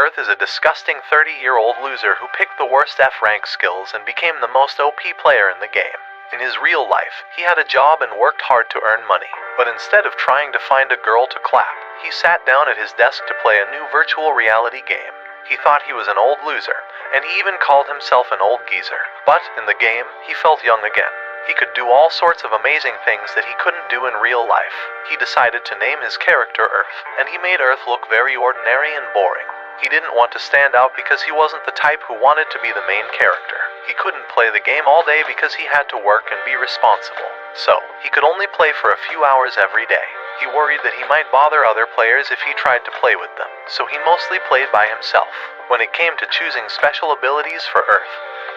Earth is a disgusting 30-year-old loser who picked the worst F-rank skills and became the most OP player in the game. In his real life, he had a job and worked hard to earn money, but instead of trying to find a girl to clap, he sat down at his desk to play a new virtual reality game. He thought he was an old loser, and he even called himself an old geezer. But in the game, he felt young again. He could do all sorts of amazing things that he couldn't do in real life. He decided to name his character Earth, and he made Earth look very ordinary and boring. He didn't want to stand out because he wasn't the type who wanted to be the main character. He couldn't play the game all day because he had to work and be responsible. So, he could only play for a few hours every day. He worried that he might bother other players if he tried to play with them, so he mostly played by himself. When it came to choosing special abilities for Earth,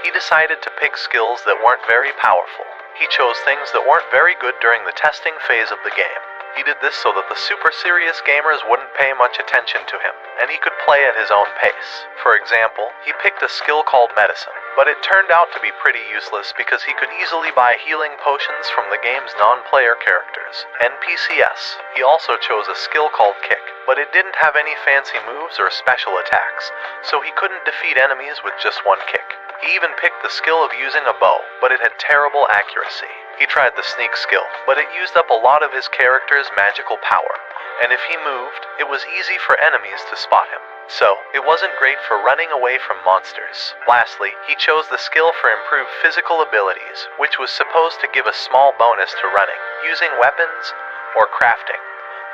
he decided to pick skills that weren't very powerful. He chose things that weren't very good during the testing phase of the game. He did this so that the super serious gamers wouldn't pay much attention to him, and he could play at his own pace. For example, he picked a skill called Medicine, but it turned out to be pretty useless because he could easily buy healing potions from the game's non-player characters, NPCs. He also chose a skill called Kick, but it didn't have any fancy moves or special attacks, so he couldn't defeat enemies with just one kick. He even picked the skill of using a bow, but it had terrible accuracy. He tried the sneak skill, but it used up a lot of his character's magical power, and if he moved, it was easy for enemies to spot him. So, it wasn't great for running away from monsters. Lastly, he chose the skill for improved physical abilities, which was supposed to give a small bonus to running, using weapons, or crafting.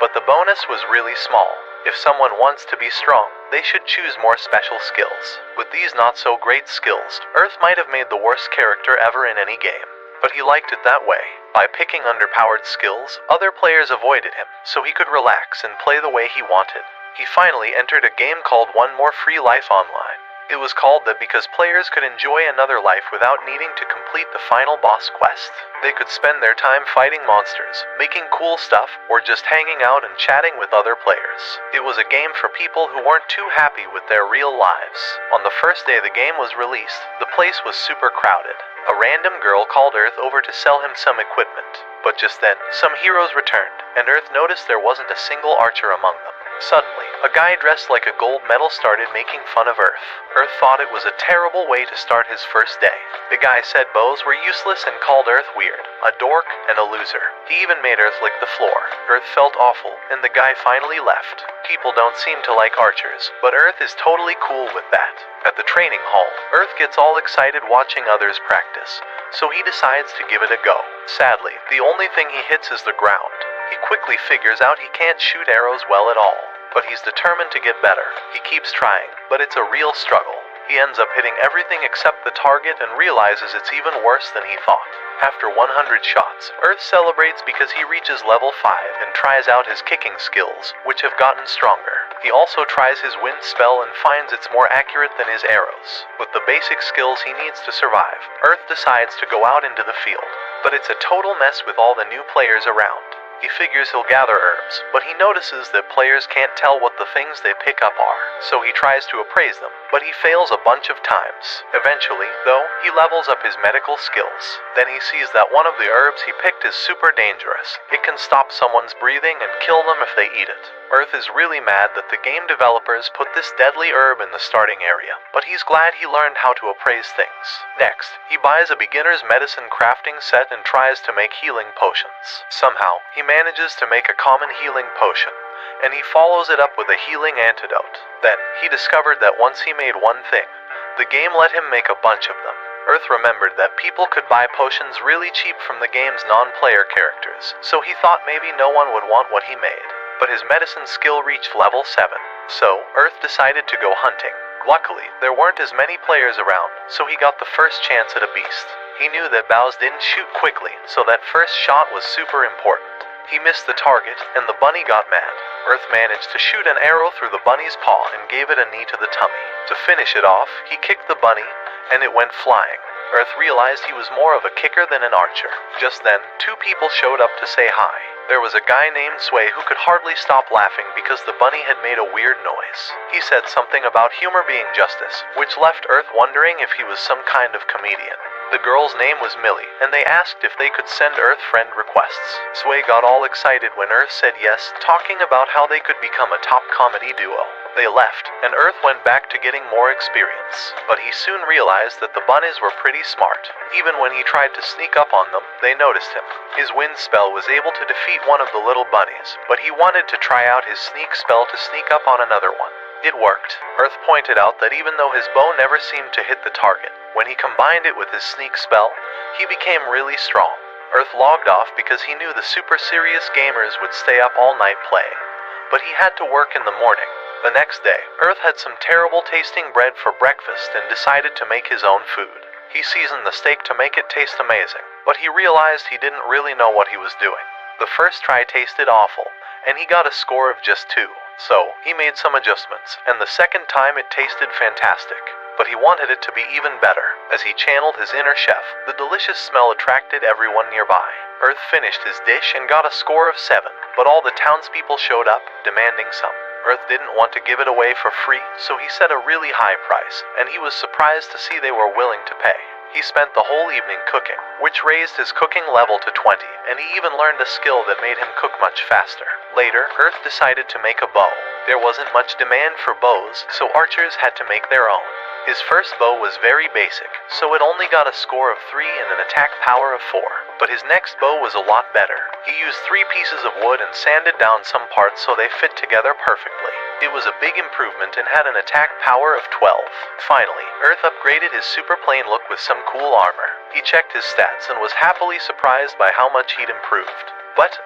But the bonus was really small. If someone wants to be strong, they should choose more special skills. With these not-so-great skills, Earth might have made the worst character ever in any game. But he liked it that way. By picking underpowered skills, other players avoided him, so he could relax and play the way he wanted. He finally entered a game called One More Free Life Online. It was called that because players could enjoy another life without needing to complete the final boss quest. They could spend their time fighting monsters, making cool stuff, or just hanging out and chatting with other players. It was a game for people who weren't too happy with their real lives. On the first day the game was released, the place was super crowded. A random girl called Earth over to sell him some equipment. But just then, some heroes returned, and Earth noticed there wasn't a single archer among them. Suddenly, a guy dressed like a gold medal started making fun of Earth. Earth thought it was a terrible way to start his first day. The guy said bows were useless and called Earth weird, a dork, and a loser. He even made Earth lick the floor. Earth felt awful, and the guy finally left. People don't seem to like archers, but Earth is totally cool with that. At the training hall, Earth gets all excited watching others practice, so he decides to give it a go. Sadly, the only thing he hits is the ground. He quickly figures out he can't shoot arrows well at all, but he's determined to get better. He keeps trying, but it's a real struggle. He ends up hitting everything except the target and realizes it's even worse than he thought. After 100 shots, Earth celebrates because he reaches level 5 and tries out his kicking skills, which have gotten stronger. He also tries his wind spell and finds it's more accurate than his arrows. With the basic skills he needs to survive, Earth decides to go out into the field. But it's a total mess with all the new players around. He figures he'll gather herbs, but he notices that players can't tell what the things they pick up are, so he tries to appraise them, but he fails a bunch of times. Eventually, though, he levels up his medical skills. Then he sees that one of the herbs he picked is super dangerous. It can stop someone's breathing and kill them if they eat it. Earth is really mad that the game developers put this deadly herb in the starting area, but he's glad he learned how to appraise things. Next, he buys a beginner's medicine crafting set and tries to make healing potions. Somehow, he manages to make a common healing potion, and he follows it up with a healing antidote. Then, he discovered that once he made one thing, the game let him make a bunch of them. Earth remembered that people could buy potions really cheap from the game's non-player characters, so he thought maybe no one would want what he made. But his medicine skill reached level 7, so Earth decided to go hunting. Luckily, there weren't as many players around, so he got the first chance at a beast. He knew that bows didn't shoot quickly, so that first shot was super important. He missed the target, and the bunny got mad. Earth managed to shoot an arrow through the bunny's paw and gave it a knee to the tummy. To finish it off, he kicked the bunny, and it went flying. Earth realized he was more of a kicker than an archer. Just then, 2 people showed up to say hi. There was a guy named Sway who could hardly stop laughing because the bunny had made a weird noise. He said something about humor being justice, which left Earth wondering if he was some kind of comedian. The girl's name was Millie, and they asked if they could send Earth friend requests. Sway got all excited when Earth said yes, talking about how they could become a top comedy duo. They left, and Earth went back to getting more experience. But he soon realized that the bunnies were pretty smart. Even when he tried to sneak up on them, they noticed him. His wind spell was able to defeat one of the little bunnies, but he wanted to try out his sneak spell to sneak up on another one. It worked. Earth pointed out that even though his bow never seemed to hit the target, when he combined it with his sneak spell, he became really strong. Earth logged off because he knew the super serious gamers would stay up all night playing. But he had to work in the morning. The next day, Earth had some terrible tasting bread for breakfast and decided to make his own food. He seasoned the steak to make it taste amazing, but he realized he didn't really know what he was doing. The first try tasted awful, and he got a score of just 2. So, he made some adjustments, and the second time it tasted fantastic. But he wanted it to be even better. As he channeled his inner chef, the delicious smell attracted everyone nearby. Earth finished his dish and got a score of 7, but all the townspeople showed up, demanding some. Earth didn't want to give it away for free, so he set a really high price, and he was surprised to see they were willing to pay. He spent the whole evening cooking, which raised his cooking level to 20, and he even learned a skill that made him cook much faster. Later, Earth decided to make a bow. There wasn't much demand for bows, so archers had to make their own. His first bow was very basic, so it only got a score of 3 and an attack power of 4. But his next bow was a lot better. He used 3 pieces of wood and sanded down some parts so they fit together perfectly. It was a big improvement and had an attack power of 12. Finally, Earth upgraded his super plane look with some cool armor. He checked his stats and was happily surprised by how much he'd improved. But,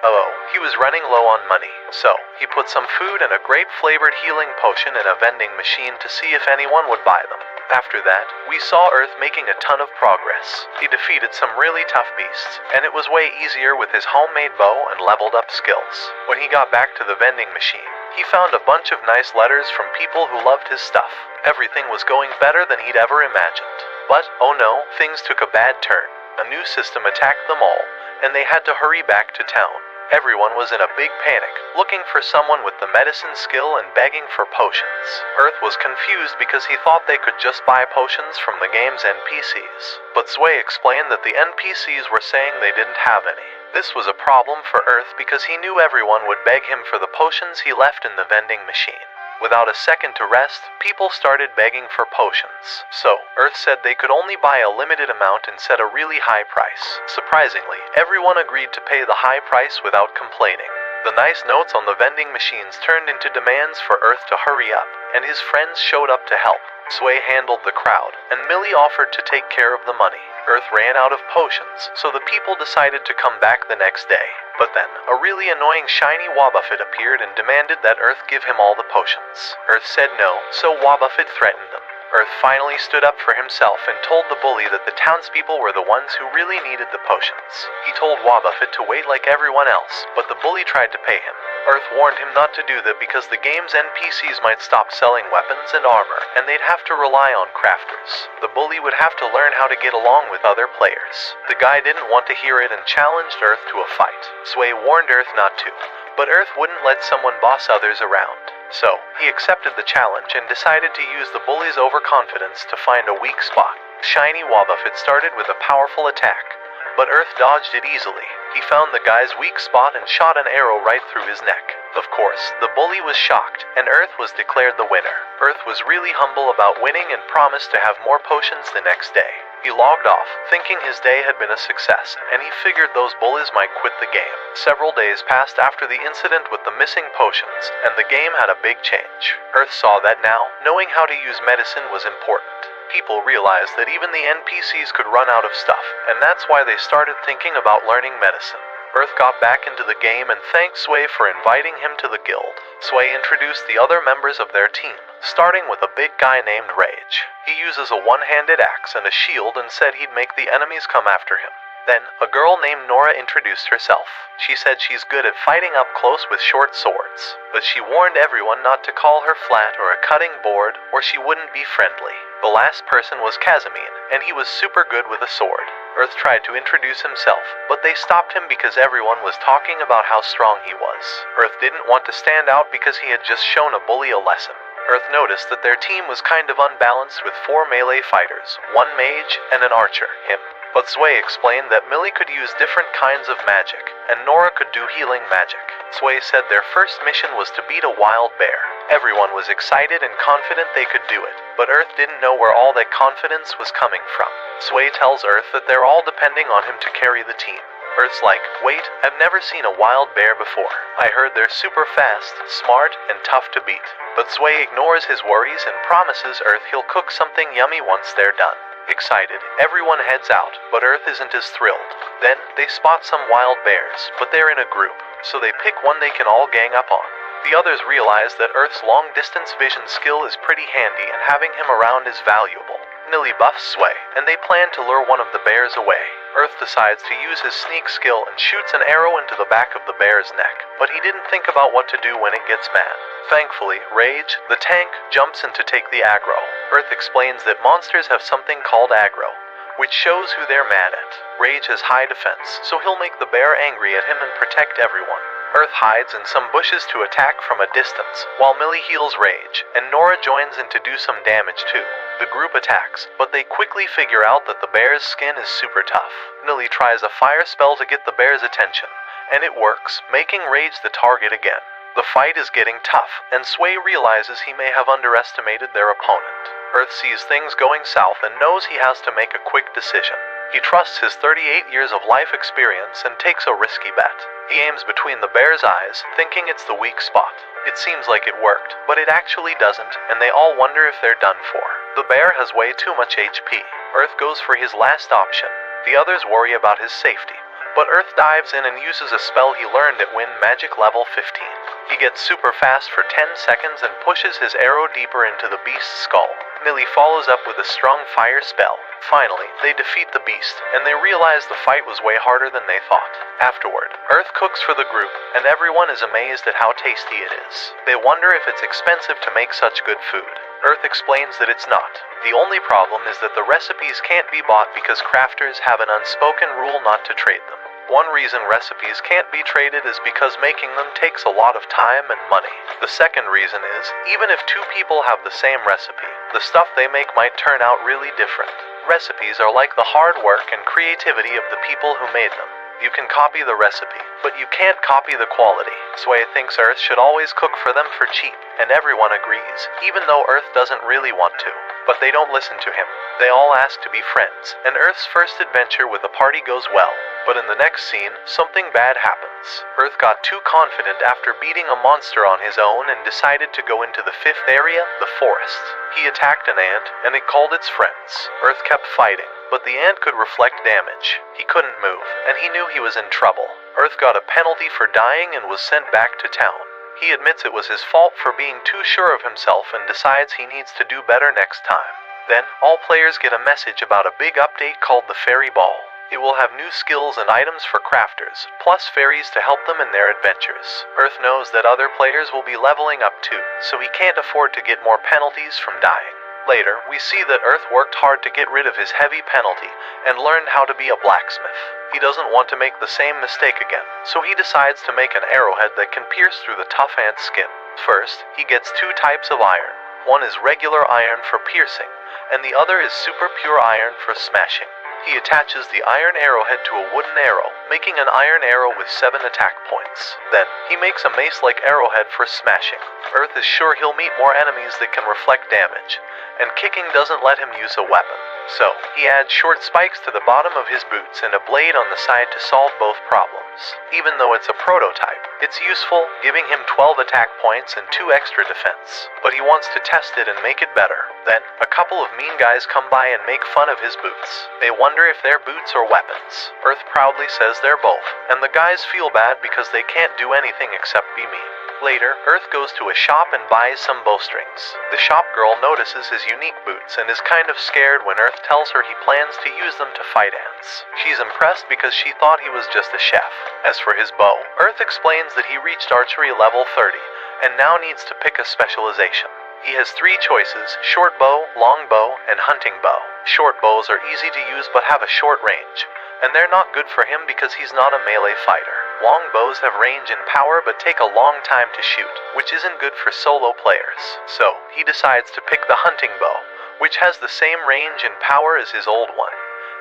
he was running low on money, so he put some food and a grape-flavored healing potion in a vending machine to see if anyone would buy them. After that, we saw Earth making a ton of progress. He defeated some really tough beasts, and it was way easier with his homemade bow and leveled up skills. When he got back to the vending machine, he found a bunch of nice letters from people who loved his stuff. Everything was going better than he'd ever imagined. But, oh no, things took a bad turn. A new system attacked them all, and they had to hurry back to town. Everyone was in a big panic, looking for someone with the medicine skill and begging for potions. Earth was confused because he thought they could just buy potions from the game's NPCs. But Sway explained that the NPCs were saying they didn't have any. This was a problem for Earth because he knew everyone would beg him for the potions he left in the vending machine. Without a second to rest, people started begging for potions. So, Earth said they could only buy a limited amount and set a really high price. Surprisingly, everyone agreed to pay the high price without complaining. The nice notes on the vending machines turned into demands for Earth to hurry up, and his friends showed up to help. Sway handled the crowd, and Millie offered to take care of the money. Earth ran out of potions, so the people decided to come back the next day. But then, a really annoying shiny Wobbuffet appeared and demanded that Earth give him all the potions. Earth said no, so Wobbuffet threatened them. Earth finally stood up for himself and told the bully that the townspeople were the ones who really needed the potions. He told Wobbuffet to wait like everyone else, but the bully tried to pay him. Earth warned him not to do that because the game's NPCs might stop selling weapons and armor, and they'd have to rely on crafters. The bully would have to learn how to get along with other players. The guy didn't want to hear it and challenged Earth to a fight. Sway warned Earth not to, but Earth wouldn't let someone boss others around. So, he accepted the challenge and decided to use the bully's overconfidence to find a weak spot. Shiny Wobbuffet started with a powerful attack, but Earth dodged it easily. He found the guy's weak spot and shot an arrow right through his neck. Of course, the bully was shocked, and Earth was declared the winner. Earth was really humble about winning and promised to have more potions the next day. He logged off, thinking his day had been a success, and he figured those bullies might quit the game. Several days passed after the incident with the missing potions, and the game had a big change. Earth saw that now, knowing how to use medicine was important. People realized that even the NPCs could run out of stuff, and that's why they started thinking about learning medicine. Earth got back into the game and thanked Sway for inviting him to the guild. Sway introduced the other members of their team, starting with a big guy named Rage. He uses a one-handed axe and a shield and said he'd make the enemies come after him. Then, a girl named Nora introduced herself. She said she's good at fighting up close with short swords, but she warned everyone not to call her flat or a cutting board, or she wouldn't be friendly. The last person was Casimir, and he was super good with a sword. Earth tried to introduce himself, but they stopped him because everyone was talking about how strong he was. Earth didn't want to stand out because he had just shown a bully a lesson. Earth noticed that their team was kind of unbalanced with 4 melee fighters, 1 mage, and an archer, him. But Sway explained that Millie could use different kinds of magic, and Nora could do healing magic. Sway said their first mission was to beat a wild bear. Everyone was excited and confident they could do it, but Earth didn't know where all that confidence was coming from. Sway tells Earth that they're all depending on him to carry the team. Earth's like, wait, I've never seen a wild bear before. I heard they're super fast, smart, and tough to beat. But Sway ignores his worries and promises Earth he'll cook something yummy once they're done. Excited, everyone heads out, but Earth isn't as thrilled. Then, they spot some wild bears, but they're in a group, so they pick one they can all gang up on. The others realize that Earth's long-distance vision skill is pretty handy and having him around is valuable. Nilly buffs Sway, and they plan to lure one of the bears away. Earth decides to use his sneak skill and shoots an arrow into the back of the bear's neck, but he didn't think about what to do when it gets mad. Thankfully, Rage, the tank, jumps in to take the aggro. Earth explains that monsters have something called aggro, which shows who they're mad at. Rage has high defense, so he'll make the bear angry at him and protect everyone. Earth hides in some bushes to attack from a distance, while Millie heals Rage, and Nora joins in to do some damage too. The group attacks, but they quickly figure out that the bear's skin is super tough. Millie tries a fire spell to get the bear's attention, and it works, making Rage the target again. The fight is getting tough, and Sway realizes he may have underestimated their opponent. Earth sees things going south and knows he has to make a quick decision. He trusts his 38 years of life experience and takes a risky bet. He aims between the bear's eyes, thinking it's the weak spot. It seems like it worked, but it actually doesn't, and they all wonder if they're done for. The bear has way too much HP. Earth goes for his last option. The others worry about his safety, but Earth dives in and uses a spell he learned at Wind Magic level 15. He gets super fast for 10 seconds and pushes his arrow deeper into the beast's skull. Millie follows up with a strong fire spell. Finally, they defeat the beast, and they realize the fight was way harder than they thought. Afterward, Earth cooks for the group, and everyone is amazed at how tasty it is. They wonder if it's expensive to make such good food. Earth explains that it's not. The only problem is that the recipes can't be bought because crafters have an unspoken rule not to trade them. One reason recipes can't be traded is because making them takes a lot of time and money. The second reason is, even if two people have the same recipe, the stuff they make might turn out really different. Recipes are like the hard work and creativity of the people who made them. You can copy the recipe, but you can't copy the quality. Sway thinks Earth should always cook for them for cheap, and everyone agrees, even though Earth doesn't really want to. But they don't listen to him. They all ask to be friends, and Earth's first adventure with the party goes well. But in the next scene, something bad happens. Earth got too confident after beating a monster on his own and decided to go into the fifth area, the forest. He attacked an ant, and it called its friends. Earth kept fighting, but the ant could reflect damage. He couldn't move, and he knew he was in trouble. Earth got a penalty for dying and was sent back to town. He admits it was his fault for being too sure of himself and decides he needs to do better next time. Then, all players get a message about a big update called the Fairy Ball. It will have new skills and items for crafters, plus fairies to help them in their adventures. Earth knows that other players will be leveling up too, so he can't afford to get more penalties from dying. Later, we see that Earth worked hard to get rid of his heavy penalty and learned how to be a blacksmith. He doesn't want to make the same mistake again, so he decides to make an arrowhead that can pierce through the tough ant's skin. First, he gets two types of iron. One is regular iron for piercing, and the other is super pure iron for smashing. He attaches the iron arrowhead to a wooden arrow, making an iron arrow with 7 attack points. Then, he makes a mace-like arrowhead for smashing. Earth is sure he'll meet more enemies that can reflect damage, and kicking doesn't let him use a weapon. So, he adds short spikes to the bottom of his boots and a blade on the side to solve both problems. Even though it's a prototype, it's useful, giving him 12 attack points and 2 extra defense. But he wants to test it and make it better. Then, a couple of mean guys come by and make fun of his boots. They wonder if they're boots or weapons. Earth proudly says they're both, and the guys feel bad because they can't do anything except be mean. Later, Earth goes to a shop and buys some bowstrings. The shop girl notices his unique boots and is kind of scared when Earth tells her he plans to use them to fight ants. She's impressed because she thought he was just a chef. As for his bow, Earth explains that he reached archery level 30 and now needs to pick a specialization. He has 3 choices: short bow, long bow, and hunting bow. Short bows are easy to use but have a short range, and they're not good for him because he's not a melee fighter. Long bows have range and power but take a long time to shoot, which isn't good for solo players. So, he decides to pick the hunting bow, which has the same range and power as his old one,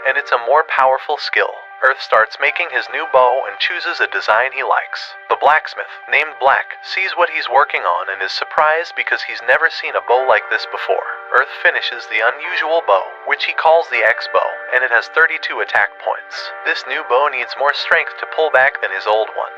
and it's a more powerful skill. Earth starts making his new bow and chooses a design he likes. The blacksmith, named Black, sees what he's working on and is surprised because he's never seen a bow like this before. Earth finishes the unusual bow, which he calls the X-bow, and it has 32 attack points. This new bow needs more strength to pull back than his old one,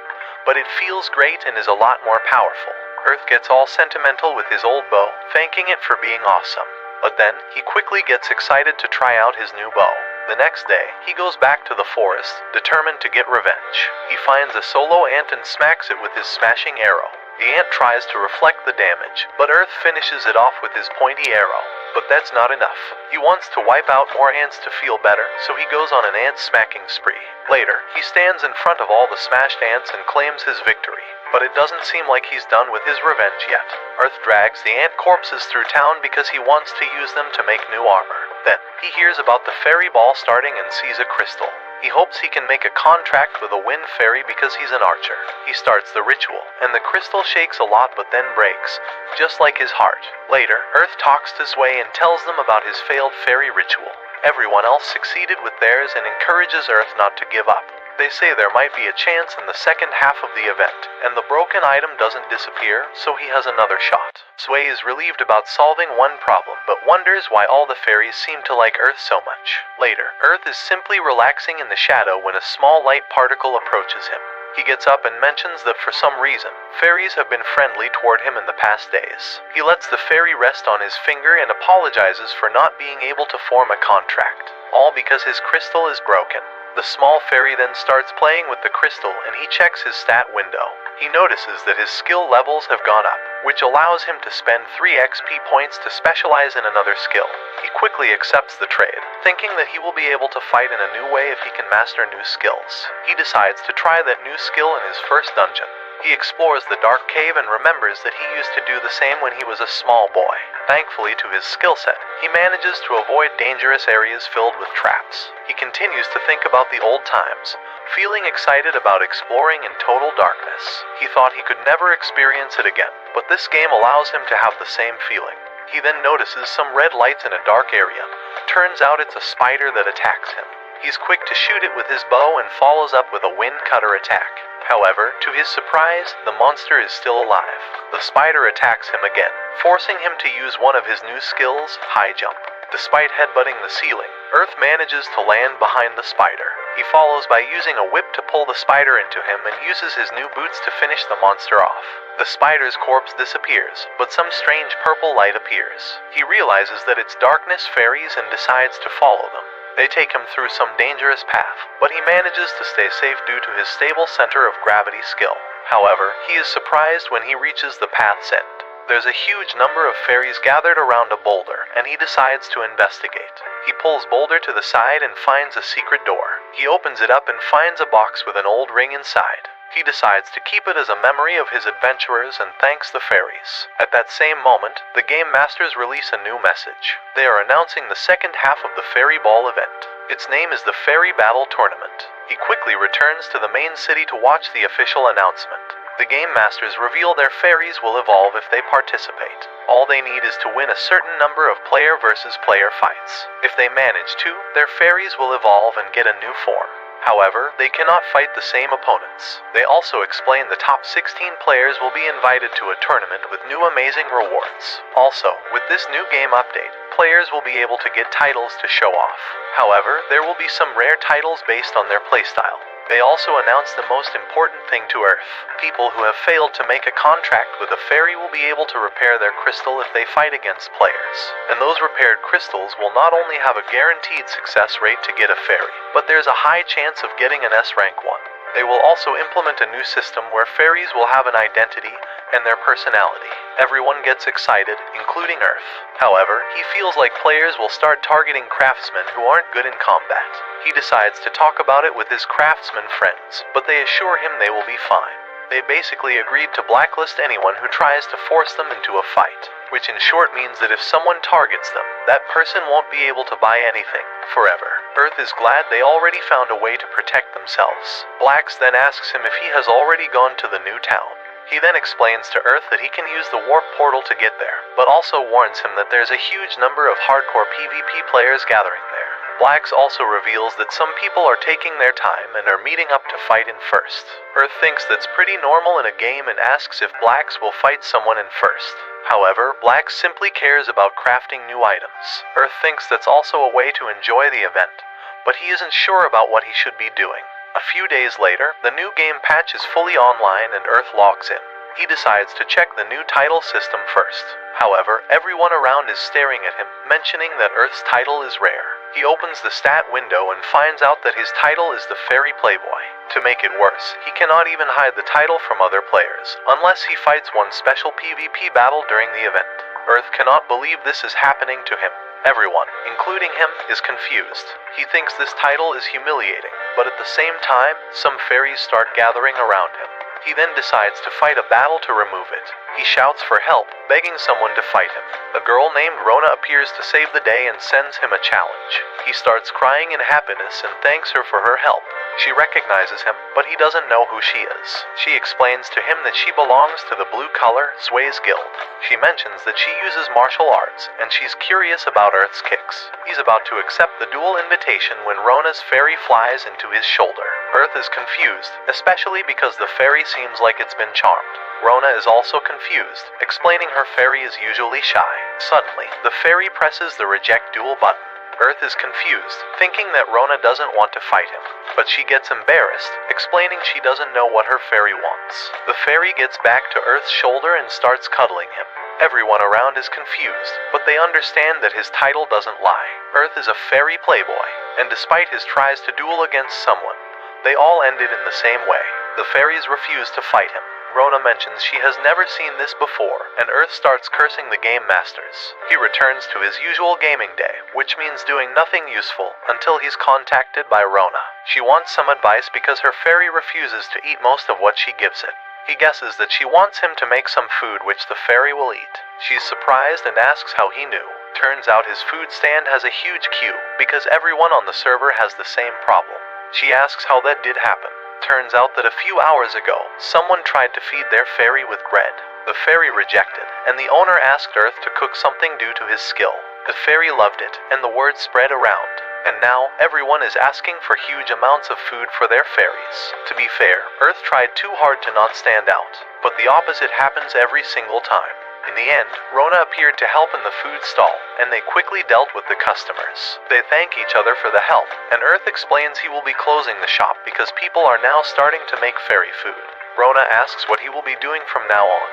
but it feels great and is a lot more powerful. Earth gets all sentimental with his old bow, thanking it for being awesome. But then, he quickly gets excited to try out his new bow. The next day, he goes back to the forest, determined to get revenge. He finds a solo ant and smacks it with his smashing arrow. The ant tries to reflect the damage, but Earth finishes it off with his pointy arrow. But that's not enough. He wants to wipe out more ants to feel better, so he goes on an ant smacking spree. Later, he stands in front of all the smashed ants and claims his victory. But it doesn't seem like he's done with his revenge yet. Earth drags the ant corpses through town because he wants to use them to make new armor. Then, he hears about the fairy ball starting and sees a crystal. He hopes he can make a contract with a wind fairy because he's an archer. He starts the ritual, and the crystal shakes a lot but then breaks, just like his heart. Later, Earth talks to Sway and tells them about his failed fairy ritual. Everyone else succeeded with theirs and encourages Earth not to give up. They say there might be a chance in the second half of the event, and the broken item doesn't disappear, so he has another shot. Sway is relieved about solving one problem, but wonders why all the fairies seem to like Earth so much. Later, Earth is simply relaxing in the shadow when a small light particle approaches him. He gets up and mentions that for some reason, fairies have been friendly toward him in the past days. He lets the fairy rest on his finger and apologizes for not being able to form a contract, all because his crystal is broken. The small fairy then starts playing with the crystal and he checks his stat window. He notices that his skill levels have gone up, which allows him to spend 3 XP points to specialize in another skill. He quickly accepts the trade, thinking that he will be able to fight in a new way if he can master new skills. He decides to try that new skill in his first dungeon. He explores the dark cave and remembers that he used to do the same when he was a small boy. Thankfully to his skill set, he manages to avoid dangerous areas filled with traps. He continues to think about the old times, feeling excited about exploring in total darkness. He thought he could never experience it again, but this game allows him to have the same feeling. He then notices some red lights in a dark area. Turns out it's a spider that attacks him. He's quick to shoot it with his bow and follows up with a wind cutter attack. However, to his surprise, the monster is still alive. The spider attacks him again, forcing him to use one of his new skills, high jump. Despite headbutting the ceiling, Earth manages to land behind the spider. He follows by using a whip to pull the spider into him and uses his new boots to finish the monster off. The spider's corpse disappears, but some strange purple light appears. He realizes that it's darkness fairies and decides to follow them. They take him through some dangerous path, but he manages to stay safe due to his stable center of gravity skill. However, he is surprised when he reaches the path's end. There's a huge number of fairies gathered around a boulder, and he decides to investigate. He pulls Boulder to the side and finds a secret door. He opens it up and finds a box with an old ring inside. He decides to keep it as a memory of his adventurers and thanks the fairies. At that same moment, the game masters release a new message. They are announcing the second half of the Fairy Ball event. Its name is the Fairy Battle Tournament. He quickly returns to the main city to watch the official announcement. The game masters reveal their fairies will evolve if they participate. All they need is to win a certain number of player versus player fights. If they manage to, their fairies will evolve and get a new form. However, they cannot fight the same opponents. They also explain the top 16 players will be invited to a tournament with new amazing rewards. Also, with this new game update, players will be able to get titles to show off. However, there will be some rare titles based on their playstyle. They also announce the most important thing to Earth. People who have failed to make a contract with a fairy will be able to repair their crystal if they fight against players. And those repaired crystals will not only have a guaranteed success rate to get a fairy, but there's a high chance of getting an S-rank one. They will also implement a new system where fairies will have an identity and their personality. Everyone gets excited, including Earth. However, he feels like players will start targeting craftsmen who aren't good in combat. He decides to talk about it with his craftsman friends, but they assure him they will be fine. They basically agreed to blacklist anyone who tries to force them into a fight, which in short means that if someone targets them, that person won't be able to buy anything forever. Earth is glad they already found a way to protect themselves. Blacks then asks him if he has already gone to the new town. He then explains to Earth that he can use the warp portal to get there, but also warns him that there's a huge number of hardcore PvP players gathering there. Blacks also reveals that some people are taking their time and are meeting up to fight in first. Earth thinks that's pretty normal in a game and asks if Blacks will fight someone in first. However, Blacks simply cares about crafting new items. Earth thinks that's also a way to enjoy the event, but he isn't sure about what he should be doing. A few days later, the new game patch is fully online and Earth logs in. He decides to check the new title system first. However, everyone around is staring at him, mentioning that Earth's title is rare. He opens the stat window and finds out that his title is the Fairy Playboy. To make it worse, he cannot even hide the title from other players, unless he fights one special PvP battle during the event. Earth cannot believe this is happening to him. Everyone, including him, is confused. He thinks this title is humiliating, but at the same time, some fairies start gathering around him. He then decides to fight a battle to remove it. He shouts for help, begging someone to fight him. A girl named Rona appears to save the day and sends him a challenge. He starts crying in happiness and thanks her for her help. She recognizes him, but he doesn't know who she is. She explains to him that she belongs to the blue-collar Sways Guild. She mentions that she uses martial arts, and she's curious about Earth's kicks. He's about to accept the duel invitation when Rona's fairy flies into his shoulder. Earth is confused, especially because the fairy seems like it's been charmed. Rona is also confused, explaining her fairy is usually shy. Suddenly, the fairy presses the reject duel button. Earth is confused, thinking that Rona doesn't want to fight him, but she gets embarrassed, explaining she doesn't know what her fairy wants. The fairy gets back to Earth's shoulder and starts cuddling him. Everyone around is confused, but they understand that his title doesn't lie. Earth is a fairy playboy, and despite his tries to duel against someone, they all ended in the same way. The fairies refuse to fight him. Rona mentions she has never seen this before, and Earth starts cursing the game masters. He returns to his usual gaming day, which means doing nothing useful, until he's contacted by Rona. She wants some advice because her fairy refuses to eat most of what she gives it. He guesses that she wants him to make some food which the fairy will eat. She's surprised and asks how he knew. Turns out his food stand has a huge queue, because everyone on the server has the same problem. She asks how that did happen. Turns out that a few hours ago, someone tried to feed their fairy with bread. The fairy rejected, and the owner asked Earth to cook something due to his skill. The fairy loved it, and the word spread around. And now, everyone is asking for huge amounts of food for their fairies. To be fair, Earth tried too hard to not stand out, but the opposite happens every single time. In the end, Rona appeared to help in the food stall, and they quickly dealt with the customers. They thank each other for the help, and Earth explains he will be closing the shop because people are now starting to make fairy food. Rona asks what he will be doing from now on,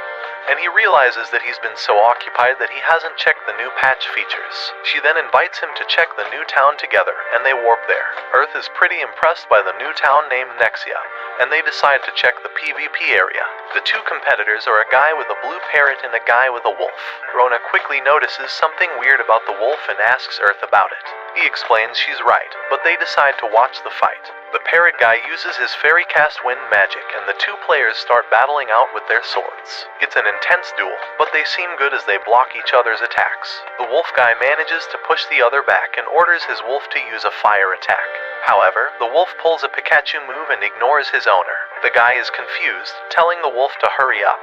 and he realizes that he's been so occupied that he hasn't checked the new patch features. She then invites him to check the new town together, and they warp there. Earth is pretty impressed by the new town named Nexia, and they decide to check the PvP area. The two competitors are a guy with a blue parrot and a guy with a wolf. Rona quickly notices something weird about the wolf and asks Earth about it. He explains she's right, but they decide to watch the fight. The parrot guy uses his fairy cast wind magic, and the two players start battling out with their swords. It's an intense duel, but they seem good as they block each other's attacks. The wolf guy manages to push the other back and orders his wolf to use a fire attack. However, the wolf pulls a Pikachu move and ignores his owner. The guy is confused, telling the wolf to hurry up.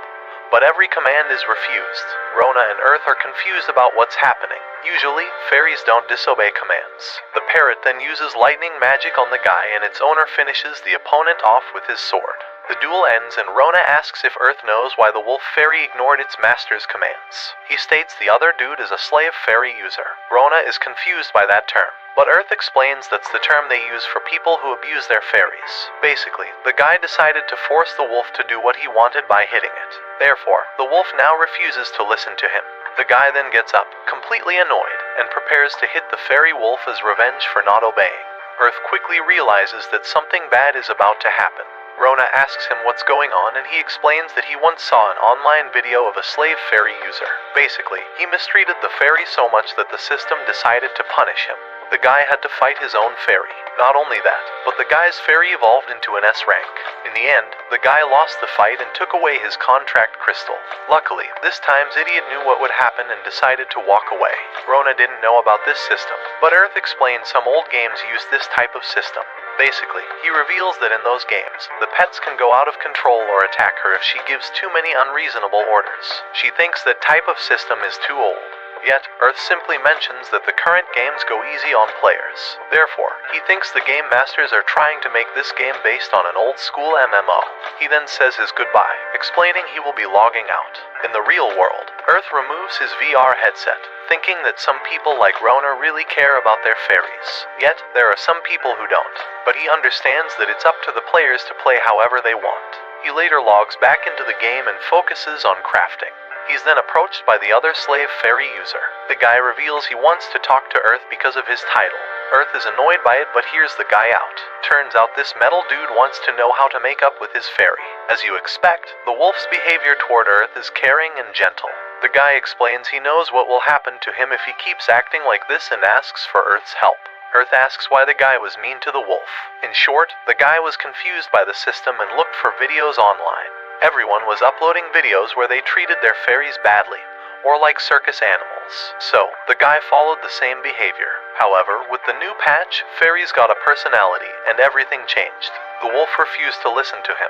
But every command is refused. Rona and Earth are confused about what's happening. Usually, fairies don't disobey commands. The parrot then uses lightning magic on the guy and its owner finishes the opponent off with his sword. The duel ends and Rona asks if Earth knows why the wolf fairy ignored its master's commands. He states the other dude is a slave fairy user. Rona is confused by that term, but Earth explains that's the term they use for people who abuse their fairies. Basically, the guy decided to force the wolf to do what he wanted by hitting it. Therefore, the wolf now refuses to listen to him. The guy then gets up, completely annoyed, and prepares to hit the fairy wolf as revenge for not obeying. Earth quickly realizes that something bad is about to happen. Rona asks him what's going on and he explains that he once saw an online video of a slave fairy user. Basically, he mistreated the fairy so much that the system decided to punish him. The guy had to fight his own fairy. Not only that, but the guy's fairy evolved into an S rank. In the end, the guy lost the fight and took away his contract crystal. Luckily, this time Idiot knew what would happen and decided to walk away. Rona didn't know about this system, but Earth explained some old games used this type of system. Basically, he reveals that in those games, the pets can go out of control or attack her if she gives too many unreasonable orders. She thinks that type of system is too old. Yet, Earth simply mentions that the current games go easy on players. Therefore, he thinks the game masters are trying to make this game based on an old-school MMO. He then says his goodbye, explaining he will be logging out. In the real world, Earth removes his VR headset, thinking that some people like Rona really care about their fairies. Yet, there are some people who don't. But he understands that it's up to the players to play however they want. He later logs back into the game and focuses on crafting. He's then approached by the other slave fairy user. The guy reveals he wants to talk to Earth because of his title. Earth is annoyed by it but hears the guy out. Turns out this metal dude wants to know how to make up with his fairy. As you expect, the wolf's behavior toward Earth is caring and gentle. The guy explains he knows what will happen to him if he keeps acting like this and asks for Earth's help. Earth asks why the guy was mean to the wolf. In short, the guy was confused by the system and looked for videos online. Everyone was uploading videos where they treated their fairies badly, or like circus animals. So, the guy followed the same behavior. However, with the new patch, fairies got a personality, and everything changed. The wolf refused to listen to him,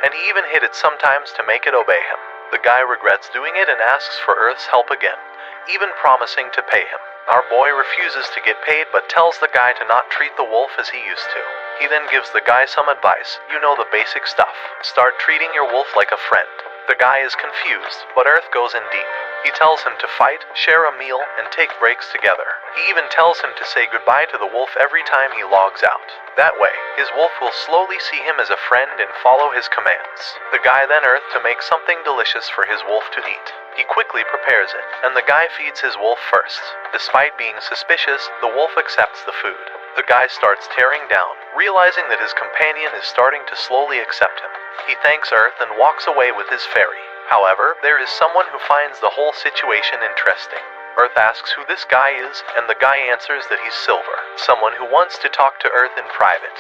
and he even hit it sometimes to make it obey him. The guy regrets doing it and asks for Earth's help again, even promising to pay him. Our boy refuses to get paid but tells the guy to not treat the wolf as he used to. He then gives the guy some advice, you know, the basic stuff. Start treating your wolf like a friend. The guy is confused, but Earth goes in deep. He tells him to fight, share a meal, and take breaks together. He even tells him to say goodbye to the wolf every time he logs out. That way, his wolf will slowly see him as a friend and follow his commands. The guy then Earth to make something delicious for his wolf to eat. He quickly prepares it, and the guy feeds his wolf first. Despite being suspicious, the wolf accepts the food. The guy starts tearing down, realizing that his companion is starting to slowly accept him. He thanks Earth and walks away with his fairy. However, there is someone who finds the whole situation interesting. Earth asks who this guy is, and the guy answers that he's Silver, someone who wants to talk to Earth in private.